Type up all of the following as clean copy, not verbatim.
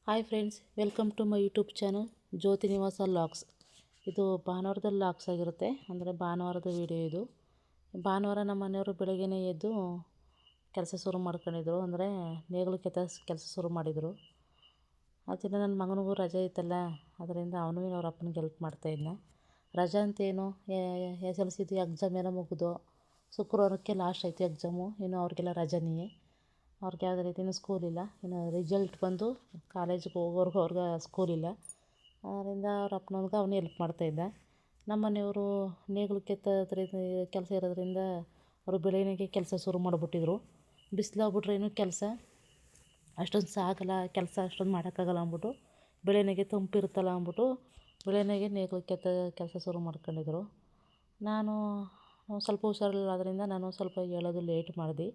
Hi friends, welcome to my YouTube channel Jyothi Nivasa logs. ಇದು ಭಾನುವಾರದ logs ಆಗಿರುತ್ತೆ, ಅಂದರೆ ಭಾನುವಾರದ ವೀಡಿಯೋ ಇದು. ಭಾನುವಾರ ನಮ್ಮ ಮನೆಯವರು ಬೆಳಗ್ಗೆನೇ ಎದ್ದು ಕೆಲಸ ಶುರು ಮಾಡ್ಕೊಂಡಿದ್ರು, ಅಂದರೆ ನೇಗಿಲು ಕೆಲಸ ಶುರು ಮಾಡಿದರು. ಅದರಿಂದ ನನ್ನ ಮಗನಿಗೂ ರಜೆ ಇತ್ತಲ್ಲ, ಅದರಿಂದ ಅವನು ಅವ್ರ ಅಪ್ಪನಿಗೆ ಹೆಲ್ಪ್ ಮಾಡ್ತಾಯಿದ್ನ. ರಜೆ ಅಂತೇನು, SLCದು ಎಕ್ಸಾಮ್ ಏನೋ ಮುಗಿದು ಶುಕ್ರವಾರಕ್ಕೆ ಲಾಸ್ಟ್ ಆಯಿತು ಎಕ್ಸಾಮು. ಇನ್ನು ಅವ್ರಿಗೆಲ್ಲ ರಜೆನೇ, ಅವ್ರಿಗೆ ಯಾವುದೇ ರೀತಿಯೂ ಸ್ಕೂಲಿಲ್ಲ. ಇನ್ನು ರಿಸಲ್ಟ್ ಬಂದು ಕಾಲೇಜಿಗೆ ಹೋಗೋರ್ಗು ಅವ್ರಿಗೆ ಸ್ಕೂಲಿಲ್ಲ. ಅದರಿಂದ ಅವ್ರ ಅಪ್ಪನವ್ನಿಗೆ ಅವನು ಹೆಲ್ಪ್ ಮಾಡ್ತಾಯಿದ್ದ. ನಮ್ಮ ಮನೆಯವರು ನೇಗಿಲು ಕೆತ್ತೋದ್ರಿಂದ ಕೆಲಸ ಇರೋದ್ರಿಂದ ಅವರು ಬೆಳಗ್ಗೆಗೆ ಕೆಲಸ ಶುರು ಮಾಡಿಬಿಟ್ಟಿದ್ರು. ಬಿಸಿಲಾಗ್ಬಿಟ್ರೇನು ಕೆಲಸ ಅಷ್ಟೊಂದು ಸಾಗಲ್ಲ, ಕೆಲಸ ಅಷ್ಟೊಂದು ಮಾಡೋಕ್ಕಾಗಲ್ಲ ಅಂದ್ಬಿಟ್ಟು ಬೆಳಗ್ಗೆಗೆ ತಂಪಿರುತ್ತಲ್ಲ ಅಂದ್ಬಿಟ್ಟು ಬೆಳಗ್ಗೆಗೆ ನೇಗಿಲು ಕೆತ್ತೋ ಕೆಲಸ ಶುರು ಮಾಡ್ಕೊಂಡಿದ್ರು. ನಾನು ಸ್ವಲ್ಪ ಹುಷಾರಿಲ್ಲದ್ರಿಂದ ನಾನು ಸ್ವಲ್ಪ ಹೇಳೋದು ಲೇಟ್ ಮಾಡಿದೆ.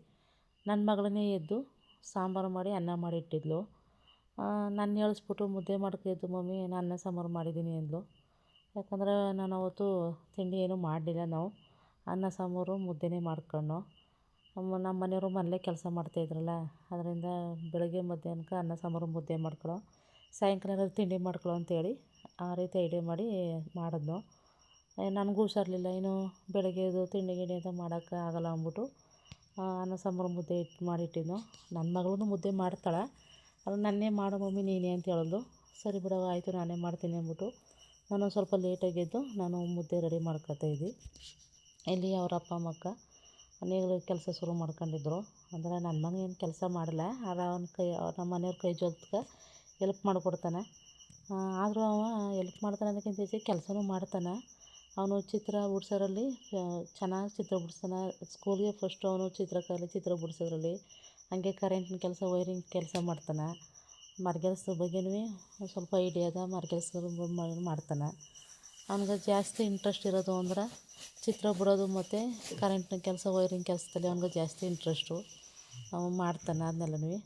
ನನ್ನ ಮಗಳನ್ನೇ ಎದ್ದು ಸಾಂಬಾರು ಮಾಡಿ ಅನ್ನ ಮಾಡಿ ಇಟ್ಟಿದ್ಲು. ನಾನು ಹೇಳಿಸ್ಬಿಟ್ಟು ಮುದ್ದೆ ಮಾಡ್ಕೊದ್ದು ಮಮ್ಮಿ, ನಾನು ಅನ್ನ ಸಾಂಬಾರು ಮಾಡಿದ್ದೀನಿ ಅಂದ್ಲು. ಯಾಕಂದರೆ ನಾನು ಅವತ್ತು ತಿಂಡಿ ಏನೂ ಮಾಡಲಿಲ್ಲ. ನಾವು ಅನ್ನ ಸಾಂಬಾರು ಮುದ್ದೆನೇ ಮಾಡ್ಕೊಂಡು ನಮ್ಮ ಮನೆಯವರು ಮನೇಲೇ ಕೆಲಸ ಮಾಡ್ತಾಯಿದ್ರಲ್ಲ, ಅದರಿಂದ ಬೆಳಗ್ಗೆ ಮಧ್ಯಾಹ್ನಕ್ಕೆ ಅನ್ನ ಸಾಂಬಾರು ಮುದ್ದೆ ಮಾಡ್ಕೊಳ್ಳೋ, ಸಾಯಂಕಾಲ ತಿಂಡಿ ಮಾಡ್ಕೊಳ್ಳೋ ಅಂತೇಳಿ ಆ ರೀತಿ ಐಡಿಯಾ ಮಾಡಿ ಮಾಡಿದ್ನು. ನನಗೂ ಹುಷಾರಿರಲಿಲ್ಲ, ಇನ್ನು ಬೆಳಗ್ಗೆ ಇದು ತಿಂಡಿ ಗಿಂಡಿ ಅಂತ ಮಾಡೋಕ್ಕೆ ಆಗೋಲ್ಲ ಅಂದ್ಬಿಟ್ಟು ಅನ್ನ ಸಾಂಬಾರು ಮುದ್ದೆ ಮಾಡಿಟ್ಟಿದ್ನು. ನನ್ನ ಮಗಳೂ ಮುದ್ದೆ ಮಾಡ್ತಾಳೆ, ಅದು ನನ್ನೇ ಮಾಡು ಮಮ್ಮಿ ನೀನೇ ಅಂತ ಹೇಳಿದ್ಲು. ಸರಿ ಬಿಡವ ಆಯಿತು ನಾನೇ ಮಾಡ್ತೀನಿ ಅಂದ್ಬಿಟ್ಟು ನಾನು ಸ್ವಲ್ಪ ಲೇಟಾಗೆದ್ದು ನಾನು ಮುದ್ದೆ ರೆಡಿ ಮಾಡ್ಕೊತಾಯಿದ್ದೆ. ಇಲ್ಲಿ ಅವ್ರ ಅಪ್ಪ ಅಮ್ಮಕ್ಕ ನೇಗಿಲು ಕೆಲಸ ಶುರು ಮಾಡ್ಕೊಂಡಿದ್ರು. ಅಂದರೆ ನನ್ನ ಮಗ ಏನು ಕೆಲಸ ಮಾಡಲ್ಲ, ಆದ್ರೆ ನಮ್ಮ ಮನೆಯವ್ರ ಕೈ ಜೊತೆಗೆ ಹೆಲ್ಪ್ ಮಾಡಿಕೊಡ್ತಾನೆ. ಆದರೂ ಅವ ಹೆಲ್ಪ್ ಮಾಡ್ತಾನೆ ಅನ್ನೋಕ್ಕಿಂತ ಹೆಚ್ಚಿಗೆ ಕೆಲಸನೂ ಮಾಡ್ತಾನೆ. ಅವನು ಚಿತ್ರ ಬಿಡ್ಸೋದ್ರಲ್ಲಿ ಚೆನ್ನಾಗಿ ಚಿತ್ರ ಬಿಡಿಸ್ತಾನೆ. ಸ್ಕೂಲ್ಗೆ ಫಸ್ಟು ಅವನು ಚಿತ್ರ ಬಿಡಿಸೋದ್ರಲ್ಲಿ, ಹಾಗೆ ಕರೆಂಟಿನ ಕೆಲಸ ವೈರಿಂಗ್ ಕೆಲಸ ಮಾಡ್ತಾನೆ. ಮರಗೆಲಸದ ಬಗ್ಗೆನೂ ಸ್ವಲ್ಪ ಐಡಿಯಾ ಅದ, ಮರಗೆಲಸದ ಮಾಡ್ತಾನೆ. ಅವ್ನಿಗೆ ಜಾಸ್ತಿ ಇಂಟ್ರೆಸ್ಟ್ ಇರೋದು ಅಂದ್ರೆ ಚಿತ್ರ ಬಿಡೋದು ಮತ್ತು ಕರೆಂಟಿನ ಕೆಲಸ ವೈರಿಂಗ್ ಕೆಲಸದಲ್ಲಿ ಅವ್ನಿಗೆ ಜಾಸ್ತಿ ಇಂಟ್ರೆಸ್ಟು. ಅವನು ಮಾಡ್ತಾನೆ ಅದನ್ನೆಲ್ಲನೂ.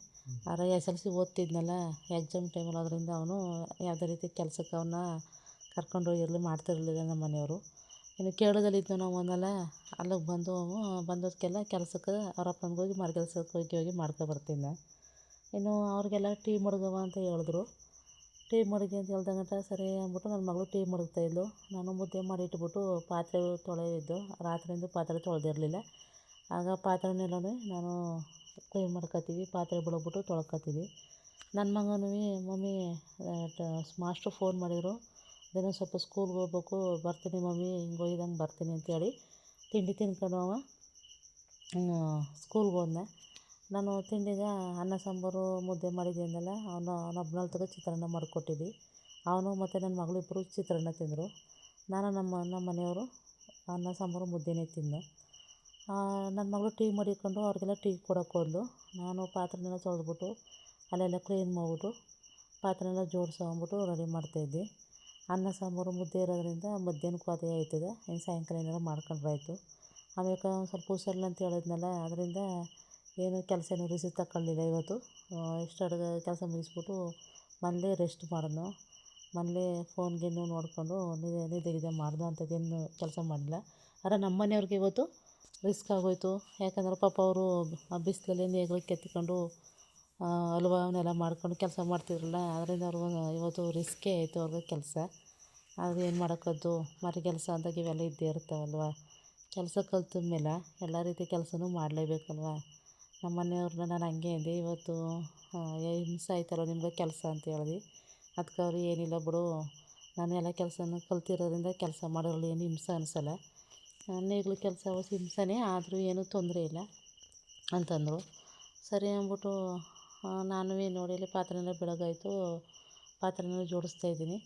ಆದರೆ SLC ಓದ್ತಿದ್ನಲ್ಲ ಎಕ್ಸಾಮ್ ಟೈಮಲ್ಲಿ, ಅದರಿಂದ ಅವನು ಯಾವುದೇ ರೀತಿ ಕೆಲಸಕ್ಕೆ ಅವನ್ನ ಕರ್ಕೊಂಡೋಗಿರಲಿ ಮಾಡ್ತಿರಲಿಲ್ಲ ನಮ್ಮ ಮನೆಯವರು. ಇನ್ನು ಕೇರಳದಲ್ಲಿದ್ದು ನಾವು ಅವನ್ನೆಲ್ಲ ಅಲ್ಲಿಗೆ ಬಂದೋದಕ್ಕೆಲ್ಲ ಕೆಲಸಕ್ಕೆ ಅವ್ರ ಅಪ್ಪನಿಗೆ ಹೋಗಿ ಮರಗೆಲಸಕ್ಕೆ ಹೋಗಿ ಮಾಡ್ಕೊಬರ್ತಿದ್ದೆ. ಇನ್ನು ಅವ್ರಿಗೆಲ್ಲ ಟೀ ಮಡಗವ ಅಂತ ಹೇಳಿದ್ರು. ಟೀ ಮಡಗಿ ಅಂತ ಹೇಳ್ದಂಗಂಟ ಸರಿ ಅಂದ್ಬಿಟ್ಟು ನನ್ನ ಮಗಳು ಟೀ ಮಡಗ್ತಾಯಿದ್ಲು. ನಾನು ಮುದ್ದೆ ಮಾಡಿ ಇಟ್ಬಿಟ್ಟು ಪಾತ್ರೆ ತೊಳೆಯಿದ್ದು, ರಾತ್ರಿಯಿಂದ ಪಾತ್ರೆ ತೊಳೆದಿರಲಿಲ್ಲ. ಆಗ ಪಾತ್ರೆನೆಲ್ಲನೂ ನಾನು ಕ್ಲೀನ್ ಮಾಡ್ಕೊತೀವಿ, ಪಾತ್ರೆ ಬಿಡೋಗ್ಬಿಟ್ಟು ತೊಳ್ಕೊತೀವಿ. ನನ್ನ ಮಗನೂ ಮಮ್ಮಿ ಮಾಸ್ಟ್ರು ಫೋನ್ ಮಾಡಿದರು, ಅದೇನೋ ಸ್ವಲ್ಪ ಸ್ಕೂಲ್ಗೆ ಹೋಗ್ಬೇಕು, ಬರ್ತೀನಿ ಮಮ್ಮಿ, ಹಿಂಗೆ ಹೋಗಿದಂಗೆ ಬರ್ತೀನಿ ಅಂತೇಳಿ ತಿಂಡಿ ತಿನ್ಕೊಂಡು ಅವ ಸ್ಕೂಲ್ಗೆ ಹೋದ್ನ. ನಾನು ತಿಂಡಿಗೆ ಅನ್ನ ಸಾಂಬಾರು ಮುದ್ದೆ ಮಾಡಿದ್ದೀನಲ್ಲ, ಅವನೊಬ್ಬನಲ್ಲಿ ತಗೋ ಚಿತ್ರಾನ್ನ ಮಾಡಿಕೊಟ್ಟಿದ್ದೆ. ಅವನು ಮತ್ತು ನನ್ನ ಮಗಳು ಇಬ್ಬರು ಚಿತ್ರಾನ್ನ ತಿಂದರು. ನಾನು ನಮ್ಮ ಮನೆಯವರು ಅನ್ನ ಸಾಂಬಾರು ಮುದ್ದೆನೇ ತಿಂದು. ನನ್ನ ಮಗಳು ಟೀ ಮಡಿಕೊಂಡು ಅವ್ರಿಗೆಲ್ಲ ಟೀ ಕೊಡೋಕೆ ಹೋದ್ಲು. ನಾನು ಪಾತ್ರೆನೆಲ್ಲ ತೊಳೆದ್ಬಿಟ್ಟು ಅಲ್ಲೆಲ್ಲ ಕ್ಲೀನ್ ಮಾಡಿಬಿಟ್ಟು ಪಾತ್ರೆನೆಲ್ಲ ಜೋಡಿಸೋ ಅಂದ್ಬಿಟ್ಟು ರೆಡಿ ಮಾಡ್ತಾಯಿದ್ದೆ. ಅನ್ನ ಸಾಂಬಾರು ಮುದ್ದೆ ಇರೋದ್ರಿಂದ ಮಧ್ಯಾಹ್ನಕ್ಕೂ ಅದೇ ಆಯ್ತದೆ, ಇನ್ನು ಸಾಯಂಕಾಲ ಏನಾರು ಮಾಡ್ಕೊಂಡ್ರೆ ಆಯಿತು. ಆಮೇಲೆ ಸ್ವಲ್ಪ ಹುಷಾರಿಲ್ಲ ಅಂತ ಹೇಳಿದ್ನಲ್ಲ, ಅದರಿಂದ ಏನು ಕೆಲಸ ರಿಸ್ಕ್ ತಗೊಳ್ಳಿಲ್ಲ ಇವತ್ತು. ಇಷ್ಟೊತ್ತಿಗೆ ಕೆಲಸ ಮುಗಿಸ್ಬಿಟ್ಟು ಮನೇಲೇ ರೆಸ್ಟ್ ಮಾಡಿದ್ನು. ಮನೇಲೇ ಫೋನ್ ಗೀನು ನೋಡಿಕೊಂಡು ನಿದ್ದೆ ಮಾಡ್ದು ಅಂಥದ್ದೇನು ಕೆಲಸ ಮಾಡಿಲ್ಲ. ಆದರೆ ನಮ್ಮ ಮನೆಯವ್ರಿಗೆ ಇವತ್ತು ರಿಸ್ಕ್ ಆಗೋಯ್ತು. ಯಾಕಂದ್ರೆ ಪಾಪ ಅವರು ಬಿಸಿಲಲ್ಲಿ ನೇಗಿಲು ಕೆತ್ಕೊಂಡು ಹಲ್ವಾ ಅವನ್ನೆಲ್ಲ ಮಾಡ್ಕೊಂಡು ಕೆಲಸ ಮಾಡ್ತಿದ್ರಲ್ಲ, ಅದರಿಂದ ಅವ್ರಿಗೆ ಇವತ್ತು ರಿಸ್ಕೇ ಆಯಿತು ಅವ್ರಿಗೆ ಕೆಲಸ. ಅದು ಏನು ಮಾಡೋಕ್ಕದ್ದು, ಮರ ಕೆಲಸ ಅಂದಾಗ ಇವೆಲ್ಲ ಇದ್ದೇ ಇರ್ತಾವಲ್ವ. ಕೆಲಸ ಕಲ್ತ ಮೇಲೆ ಎಲ್ಲ ರೀತಿ ಕೆಲಸನೂ ಮಾಡಲೇಬೇಕಲ್ವ. ನಮ್ಮ ಮನೆಯವ್ರನ್ನ ನಾನು ಹಂಗೆ ಅಂದೆ, ಇವತ್ತು ಹಿಂಸೆ ಆಯ್ತಲ್ಲ ನಿಮ್ಗೆ ಕೆಲಸ ಅಂತ ಹೇಳಿದೆ. ಅದಕ್ಕೆ ಅವರು ಏನಿಲ್ಲ ಬಿಡು, ನಾನು ಎಲ್ಲ ಕೆಲಸನೂ ಕಲ್ತಿರೋದ್ರಿಂದ ಕೆಲಸ ಮಾಡೋದ್ರಲ್ಲಿ ಏನು ಹಿಂಸೆ ಅನಿಸಲ್ಲ, ನೇಗಿಲು ಕೆಲಸ ಹಿಂಸೆನೇ ಆದರೂ ಏನೂ ತೊಂದರೆ ಇಲ್ಲ ಅಂತಂದರು. ಸರಿ ಅಂದ್ಬಿಟ್ಟು ನಾನು ನೋಡಿ ಇಲ್ಲಿ ಪಾತ್ರೆನೆಲ್ಲ ಬೆಳಗಾಯಿತು, ಪಾತ್ರೆನೆಲ್ಲ ಜೋಡಿಸ್ತಾಯಿದ್ದೀನಿ.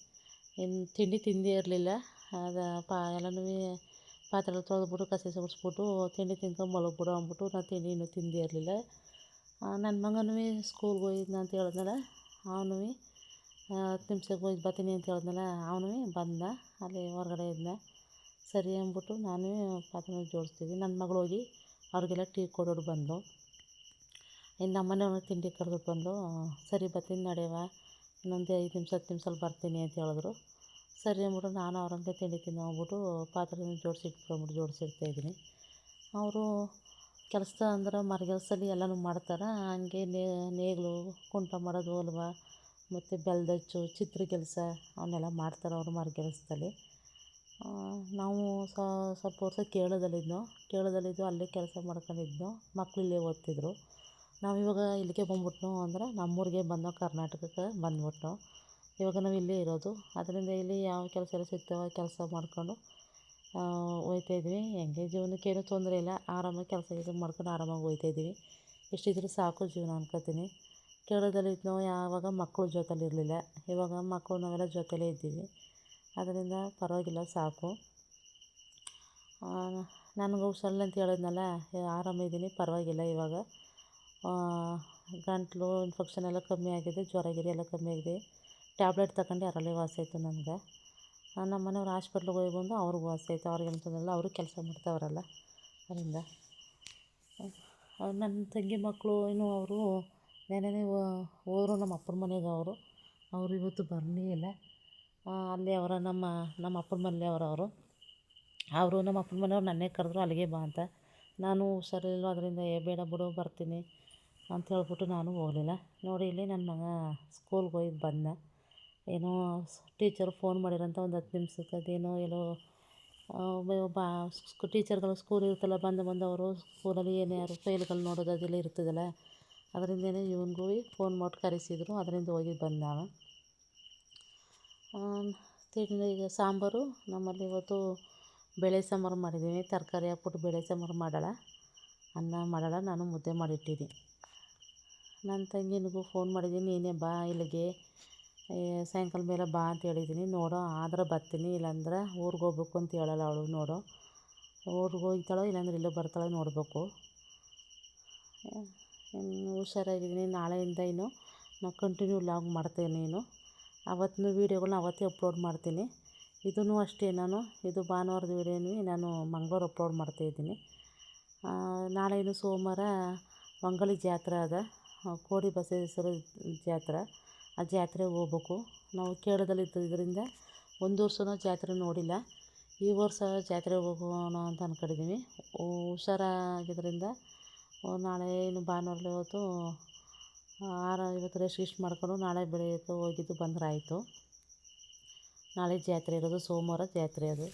ಇನ್ನು ತಿಂಡಿ ತಿಂದೇ ಇರಲಿಲ್ಲ. ಅದು ಎಲ್ಲನೂ ಪಾತ್ರೆ ತೊಳೆದ್ಬಿಟ್ಟು ಕಸ ಗುಡಿಸ್ಬಿಟ್ಟು ತಿಂಡಿ ತಿನ್ಕೊಂಡು ಮಲಗಿಬಿಡು ಅಂದ್ಬಿಟ್ಟು ನಾನು ತಿಂಡಿ ಇನ್ನೂ ತಿಂದೇ ಇರಲಿಲ್ಲ. ನನ್ನ ಮಗನೂ ಸ್ಕೂಲ್ಗೆ ಹೋಗಿದ್ನ ಅಂತ ಹೇಳಿದ್ನಲ್ಲ, ಅವನು 10 ನಿಮಿಷಕ್ಕೆ ಹೋಗಿ ಬರ್ತೀನಿ ಅಂತ ಹೇಳಿದ್ನಲ್ಲ, ಅವನು ಬಂದ, ಅಲ್ಲಿ ಹೊರಗಡೆ ಇದ್ದ. ಸರಿ ಅಂದ್ಬಿಟ್ಟು ನಾನು ಪಾತ್ರೆನ ಜೋಡಿಸ್ತಿದ್ದೆ. ನನ್ನ ಮಗಳು ಹೋಗಿ ಅವ್ರಿಗೆಲ್ಲ ಟೀ ಕೊಡೋಡು ಬಂದಳು. ಇನ್ನು ನಮ್ಮ ಮನೆಯವ್ರನ್ನ ತಿಂಡಿ ಕರೆದ್ಬಿಟ್ಟು ಬಂದು, ಸರಿ ಬರ್ತೀನಿ ನಡೆಯವ, ಇನ್ನೊಂದು 5 ನಿಮಿಷ 10 ನಿಮಿಷದಲ್ಲಿ ಬರ್ತೀನಿ ಅಂತ ಹೇಳಿದ್ರು. ಸರಿ ಅಂದ್ಬಿಟ್ಟು ನಾನು ಅವ್ರಂಗೆ ತಿಂಡಿ ತಿನ್ನೋ ಅಂದ್ಬಿಟ್ಟು ಪಾತ್ರೆನ ಜೋಡಿಸಿಡ್ತಾಯಿದ್ದೀನಿ. ಅವರು ಕೆಲಸ ಅಂದ್ರೆ ಮರಗೆಲಸದಲ್ಲಿ ಎಲ್ಲನೂ ಮಾಡ್ತಾರೆ. ಹಂಗೆ ನೇಗಿಲು ಕುಂಟ ಮಾಡೋದು, ಹಲ್ವಾ ಮತ್ತು ಬೆಲ್ದಚ್ಚು ಚಿತ್ರ ಕೆಲಸ ಅವನ್ನೆಲ್ಲ ಮಾಡ್ತಾರೆ ಅವರು ಮರಗೆಲಸದಲ್ಲಿ. ನಾವು ಸ್ವಲ್ಪ ವರ್ಷ ಕೇರಳದಲ್ಲಿದ್ದು ಅಲ್ಲೇ ಕೆಲಸ ಮಾಡ್ಕೊಂಡಿದ್ನೋ, ಮಕ್ಕಳು ಇಲ್ಲೇ ಓದ್ತಿದ್ರು. ನಾವಿವಾಗ ಇಲ್ಲಿಗೆ ಬಂದ್ಬಿಟ್ನೋ ಅಂದರೆ ನಮ್ಮೂರಿಗೆ ಬಂದೋ, ಕರ್ನಾಟಕಕ್ಕೆ ಬಂದ್ಬಿಟ್ನೋ. ಇವಾಗ ನಾವು ಇಲ್ಲೇ ಇರೋದು, ಅದರಿಂದ ಇಲ್ಲಿ ಯಾವ ಕೆಲಸ ಎಲ್ಲ ಸಿಗ್ತಾವೆ ಕೆಲಸ ಮಾಡ್ಕೊಂಡು ಹೋಗ್ತಾಯಿದ್ವಿ. ಹೆಂಗೆ ಜೀವನಕ್ಕೇನು ತೊಂದರೆ ಇಲ್ಲ, ಆರಾಮಾಗಿ ಕೆಲಸ ಮಾಡ್ಕೊಂಡು ಆರಾಮಾಗಿ ಹೋಗ್ತಾಯಿದ್ವಿ. ಎಷ್ಟಿದ್ರೂ ಸಾಕು ಜೀವನ ಅನ್ಕೋತೀನಿ. ಕೇರಳದಲ್ಲಿದ್ನೋ ಯಾವಾಗ ಮಕ್ಕಳು ಜೊತೆಲಿ ಇರಲಿಲ್ಲ, ಇವಾಗ ಮಕ್ಕಳು ನಾವೆಲ್ಲ ಜೊತೆಲೇ ಇದ್ದೀವಿ, ಅದರಿಂದ ಪರವಾಗಿಲ್ಲ ಸಾಕು. ನನಗೆ ಹುಷಾರಿಲ್ಲ ಅಂತ ಹೇಳಿದ್ನಲ್ಲ, ಆರಾಮಿದ್ದೀನಿ, ಪರವಾಗಿಲ್ಲ. ಇವಾಗ ಗಂಟಲು ಇನ್ಫೆಕ್ಷನ್ ಎಲ್ಲ ಕಮ್ಮಿ ಆಗಿದೆ, ಜ್ವರ ಗಿರಿ ಎಲ್ಲ ಕಮ್ಮಿ ಆಗಿದೆ. ಟ್ಯಾಬ್ಲೆಟ್ ತಗೊಂಡು ಅದರಲ್ಲೇ ವಾಸಿ ಆಯಿತು ನನಗೆ. ನಮ್ಮ ಮನೆಯವ್ರು ಹಾಸ್ಪಿಟ್ಲಿಗೆ ಹೋಗಿ ಬಂದು ಅವ್ರಿಗೆ ವಾಸಿ ಆಯಿತು, ಅವ್ರಿಗೇನು ತೊಂದರೆ ಇಲ್ಲ, ಅವರು ಕೆಲಸ ಮಾಡ್ತಾವ್ರಲ್ಲ ಅದರಿಂದ. ನನ್ನ ತಂಗಿ ಮಕ್ಕಳು ಇನ್ನು ಅವರು ನೆನ್ನೆನೇ ಹೋದ್ರು ನಮ್ಮ ಅಪ್ಪನ ಮನೆಗೆ. ಅವರು ಇವತ್ತು ಬರಲೇ ಇಲ್ಲ. ಅಲ್ಲೇ ಅವರ ನಮ್ಮ ಅಪ್ಪನ ಮನೇಲಿ ಅವರು ನಮ್ಮ ಅಪ್ಪನ ಮನೆಯವ್ರು ನನ್ನೇ ಕರೆದ್ರು ಅಲ್ಲಿಗೆ ಬಾ ಅಂತ. ನಾನು ಹುಷಾರಿಲ್ಲ, ಅದರಿಂದ ಬೇಡ ಬಿಡು ಬರ್ತೀನಿ ಅಂತ ಹೇಳ್ಬಿಟ್ಟು ನಾನು ಹೋಗಲಿಲ್ಲ. ನೋಡಿ ಇಲ್ಲಿ ನನ್ನ ಮಗ ಸ್ಕೂಲ್ಗೆ ಹೋಗಿ ಬಂದ. ಏನೋ ಟೀಚರ್ ಫೋನ್ ಮಾಡಿರೋಂಥ ಒಂದು 10 ನಿಮಿಷಕ್ಕೆ ಅದೇನೋ ಎಲ್ಲೋ ಟೀಚರ್ಗಳು ಸ್ಕೂಲ್ ಇರುತ್ತಲ್ಲ, ಬಂದು ಅವರು ಸ್ಕೂಲಲ್ಲಿ ಯಾರು ಫೈಲ್ಗಳು ನೋಡೋದು ಅದೆಲ್ಲ ಇರ್ತದಲ್ಲ, ಅದರಿಂದನೇ ಇವನಿಗೂ ಫೋನ್ ಮಾಡಿ ಕರೆಸಿದ್ರು, ಅದರಿಂದ ಹೋಗಿ ಬಂದ. ತಿಂಡಿ ಈಗ ಸಾಂಬಾರು ನಮ್ಮಲ್ಲಿ ಇವತ್ತು ಬೇಳೆ ಸಾಂಬಾರು ಮಾಡಿದ್ದೀನಿ. ತರಕಾರಿ ಹಾಕ್ಬಿಟ್ಟು ಬೇಳೆ ಸಾಂಬಾರು ಅನ್ನ ಮಾಡೋಲ್ಲ, ನಾನು ಮುದ್ದೆ ಮಾಡಿಟ್ಟಿದ್ದೀನಿ. ನನ್ನ ತಂಗಿನಿಗೂ ಫೋನ್ ಮಾಡಿದ್ದೀನಿ, ನೀನೇ ಬಾ ಇಲ್ಲಿಗೆ ಸಾಯಂಕಾಲ ಮೇಲೆ ಬಾ ಅಂತ ಹೇಳಿದ್ದೀನಿ. ನೋಡೋ ಆದ್ರೆ ಬರ್ತೀನಿ, ಇಲ್ಲಾಂದ್ರೆ ಊರಿಗೆ ಹೋಗ್ಬೇಕು ಅಂತ ಹೇಳಲ್ಲ ಅವಳು. ನೋಡೋ ಊರಿಗೆ ಹೋಗ್ತಾಳೋ ಇಲ್ಲಾಂದ್ರೆ ಇಲ್ಲೇ ಬರ್ತಾಳೋ ನೋಡಬೇಕು. ಇನ್ನು ಹುಷಾರಾಗಿದ್ದೀನಿ. ನಾಳೆಯಿಂದ ನಾವು ಕಂಟಿನ್ಯೂ ಲಾಗ್ ಮಾಡ್ತೀನಿ. ಅವತ್ತಿನ ವೀಡಿಯೋಗಳನ್ನ ಅವತ್ತೇ ಅಪ್ಲೋಡ್ ಮಾಡ್ತೀನಿ. ಇದೂ ಅಷ್ಟೇ, ಇದು ಭಾನುವಾರದ ವೀಡಿಯೋನೇ ನಾನು ಮಂಗಳವಾರ ಅಪ್ಲೋಡ್ ಮಾಡ್ತಾಯಿದ್ದೀನಿ. ನಾಳೆ ಸೋಮವಾರ ಮಂಗಳಿ ಜಾತ್ರೆ ಅದ, ಕೋಡಿ ಬಸವೇಶ್ವರ ಜಾತ್ರೆ. ಆ ಜಾತ್ರೆಗೆ ಹೋಗ್ಬೇಕು. ನಾವು ಕೇರಳದಲ್ಲಿ ಇದ್ದರಿಂದ ಒಂದು ವರ್ಷವೂ ಜಾತ್ರೆ ನೋಡಿಲ್ಲ. ಈ ವರ್ಷ ಜಾತ್ರೆಗೆ ಹೋಗೋಣ ಅಂತ ಅಂದ್ಕೊಂಡಿದ್ದೀವಿ. ಹುಷಾರಾಗಿದ್ದರಿಂದ ನಾಳೆ ಭಾನುವಾರ ಇವತ್ತು ರೆಸ್ಟ್ ಮಾಡ್ಕೊಂಡು ನಾಳೆ ಬೆಳಗ್ಗೆ ಹೋಗಿದ್ದು ಬಂದ್ರೆ ಆಯಿತು. ನಾಳೆ ಜಾತ್ರೆ ಇರೋದು, ಸೋಮವಾರ ಜಾತ್ರೆ ಅದು.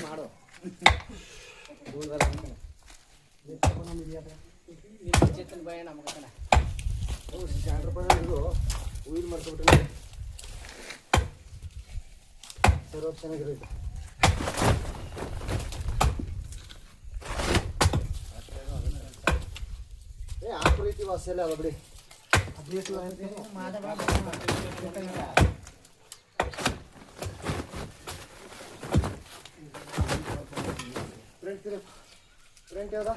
ಮಾಡೋ ಭಯ ನಮ್ಗೆ ಉಯಿಲ್ ಮಾಡ್ಕೊಬಿಟ್ರೆ ಸರ್ ಚೆನ್ನಾಗಿರುತ್ತೆ. ಆ ಪ್ರೀತಿ ವಾಸಲ್ಲ ಅಲ್ಲ ಬಿಡಿ. ಫ್ರೆಂಟ್ ಯಾವ್ದಾ?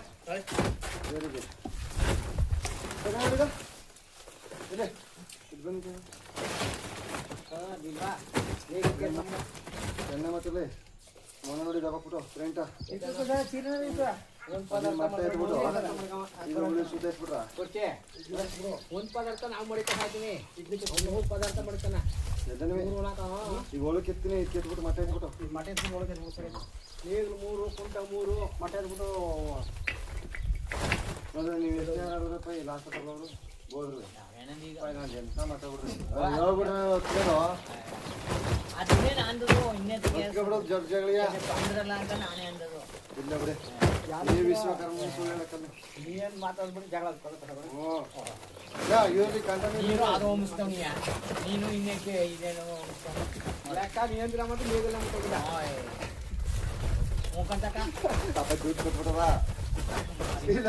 Very good. ಎಣ್ಣೆ ಮತ್ತೆ ಮೊನ್ನ ನೋಡಿ ದಬಕ್ಬಿಟ್ಟು ಫ್ರೆಂಟ ಮತ್ತೆ ಎತ್ಬಿಟ್ಟು ಈಗ ಉಳಿ ಸುತ್ತ ಎತ್ಬಿಟ್ರ ಒಂದು ಪದಾರ್ಥ ನಾವು ಮಡಿಕೊಂಡು ಇಡ್ಲಿಕ್ಕೆ ಒಂದು ಪದಾರ್ಥ ಮಡಿತಾನ ಈಗ ಒಳಗೆ ಎತ್ತೀನಿ ಎತ್ಬಿಟ್ಟು ಮತ್ತೆ ಎತ್ಬಿಟ್ಟು ಮಟೆ ಒಳಗೆ ನೇಗಿಲು 3 ಕುಂಟ 3 ಮಟೆ ಎತ್ಬಿಟ್ಟು ನೋಡ್ರಿ ನೀವು ಎಷ್ಟು ಜನ ರೂಪಾಯಿ ಲಾಸ್ಟ್ ತಗೊಳ್ಳೋರು ಬೋದ್ರು ಎಂತ ಮಾತಾಡ್ಬಿಡ್ರಿ ಹೇಳ್ಬಿಟ್ರೆ ಕೇಳೋ ಅದೇನು ಅಂದದು ಇನ್ನೇನು ಬಿಡೋದು ಜಗಳಿಗೆ ಅಂತ ನಾನೇ ಅಂದದು ಇಲ್ಲ ಬಿಡಿ ಈ ವಿಶ್ವಕರ್ಮ ಸುಳ್ಳು ಹೇಳಕ್ಕಲ್ಲ ನೀನು ಮಾತಾಡ್ಬಿಟ್ಟು ಜಗಳ ಹ್ಞೂ ಇವ್ರಿಗೆ ಕಂಟೆಂಟ್ ನೀನು ಅದು ಹೋಮಿಸ್ತವನಿಯ ನೀನು ಇನ್ನಕ್ಕೆ ಇದೇನು ಲೆಕ್ಕ ನೀಂದ್ರ ಮತ್ತೆ ನೀವೆಲ್ಲ ಮುಟ್ಟೋಗಿಲ್ಲ ಮುಖಂತಕ ಪಾಪ ದುಡ್ಡು ಕೊಟ್ಬಿಟ್ಟದ ಇಲ್ಲ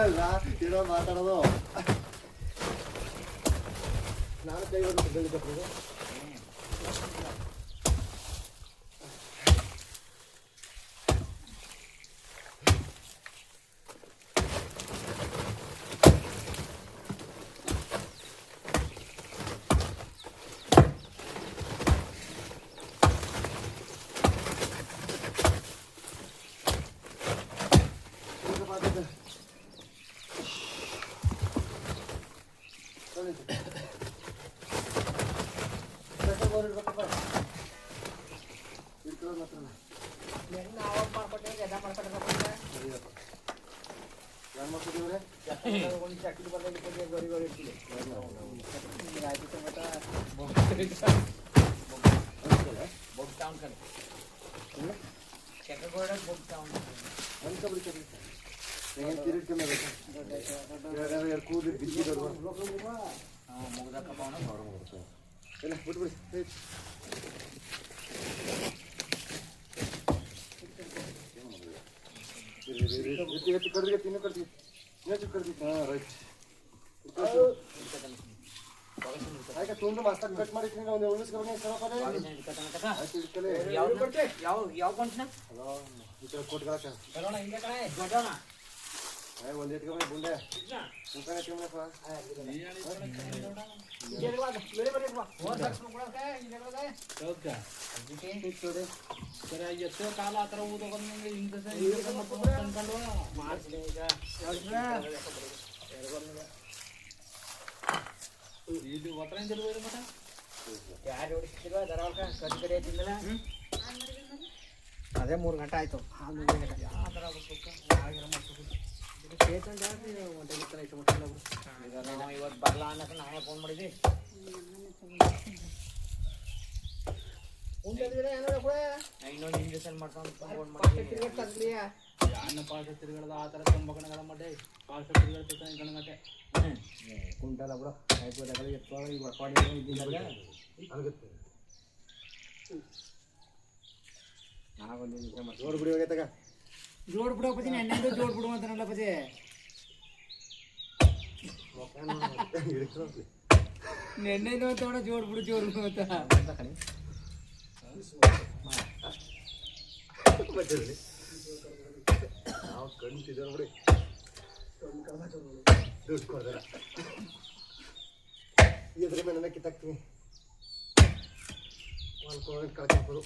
ಇರೋ ಮಾತಾಡೋದು ನಾನು ಕೈ ಹೊಡೆದು ಬೆಳ್ಳಿ ಕಟ್ಟೋದು ನಾವು ಮಾಡ್ಕೊಟ್ಟೆ ಎದ ಮಾಡ್ಕೊಟ್ಟೆ ಒಂದು ಚಕ್ಲಿ ಬದಲಿಗೆ ಗರಿ ಗರಿ ಇರ್ತೀವಿ ಆಯ್ತು ಬೊಗ್ ಟೌನ್ ಕಡೆ ಚೆಕ್ಕಗೋಡ ಬೊಗ್ ಟೌನ್ ಕೂದಿ ಬಿದ್ದಿದ್ರು ಮುಗ್ದ ಕಪಾವನ ಇಲ್ಲ ಬಿಟ್ಬಿಡಿ ಎತ್ತಿ ಕಡ್ರಿಗೆ ತಿನ್ನು ಕಡ್ತೀವಿ ಇನ್ನೂ ಕಡ್ತೀವಿ ಹಾಂ ರೈಟ್ ಆಯ್ಕೆ ತುಂಡು ಮಸ್ತಾಗಿ ಕಟ್ ಮಾಡಿದ್ದೀನಿ ಒಂದು ಉಳಿಸ್ಕೊಂಡು ಆಯ್ತು ಇಟ್ಕೊಳ್ಳಿ ಯಾವ ಫಂಕ್ಷನ್ ಹಲೋ ಈ ಕಡೆ ಕೊಟ್ಗಾಕ ಬರೋಣ ಹಿಂದೆ ಕಡೆ ದೊಡ್ಡೋಣ ಒಂದು ಎತ್ಕೊಂಬ ಬುಂಡೆ ಮುಖಾನೆ ಎತ್ಕೊಂಬಪ್ಪ ಎಷ್ಟೋ ಕಾಲ ಆ ಥರ ಊದೋಗೊಂಡು ಇದು ಒತ್ತಡ ಮಟ ಯಾರು ಹೊಡಿಸ್ತಿಲ್ವ ದರವಾಲ್ಕ ಕಡಿ ಕಡಿ ತಿಂದಲ್ಲ ಅದೇ 3 ಗಂಟೆ ಆಯ್ತು ನಾವು ಇವತ್ತು ಬರಲ್ಲ ಅನ್ನಕ್ಕೆ ನಾನೇ ಫೋನ್ ಮಾಡಿದ್ವಿ ಇನ್ನೊಂದು ಇಂಜೆಕ್ಷನ್ ಮಾಡ್ಕೊಂಡು ಫೋನ್ ಮಾಡಿ ಯಾರನ್ನ ಪಾಶ ತಿರುಗದ ಆ ಥರ ತಂಬಕಣಗಳ ಮಟ್ಟೆ ಪಾಶ ತಿರುಗಡ್ತ ಗಣಗಟ್ಟೆ ಕುಂಟಲ್ಲ ಬಿಡು ಆಯ್ತು ಎತ್ತೋ ಈಗ ಹೊಡ್ಕೊಂಡು ಇದ್ದಿದ್ದಲ್ಲ ಆಗುತ್ತೆ ನಾವೊಂದು ಜೋಡ್ ಬಿಡಿ ಹೋಗೈತಾಗ ಜೋಡ್ ಬಿಡೋ ಪತಿ ನೆನ್ನೆಂದು ಜೋಡ್ ಬಿಡು ಅಂತಾನಲ್ಲ ಪತಿ ನೆನ್ನೆಂದು ಅಂತ ಜೋಡ್ ಬಿಡು ಅಂತ ನಾವು ಕಣ್ತಿದ್ದೇವೆ ಬಿಡಿ ದುಡ್ಡು ಕೊಡ್ದಾರ ಇದ್ರ ಮೇಲೆ ಕಿತ್ತಾಕ್ತೀವಿ ಕಳ್ಕೊಬೋದು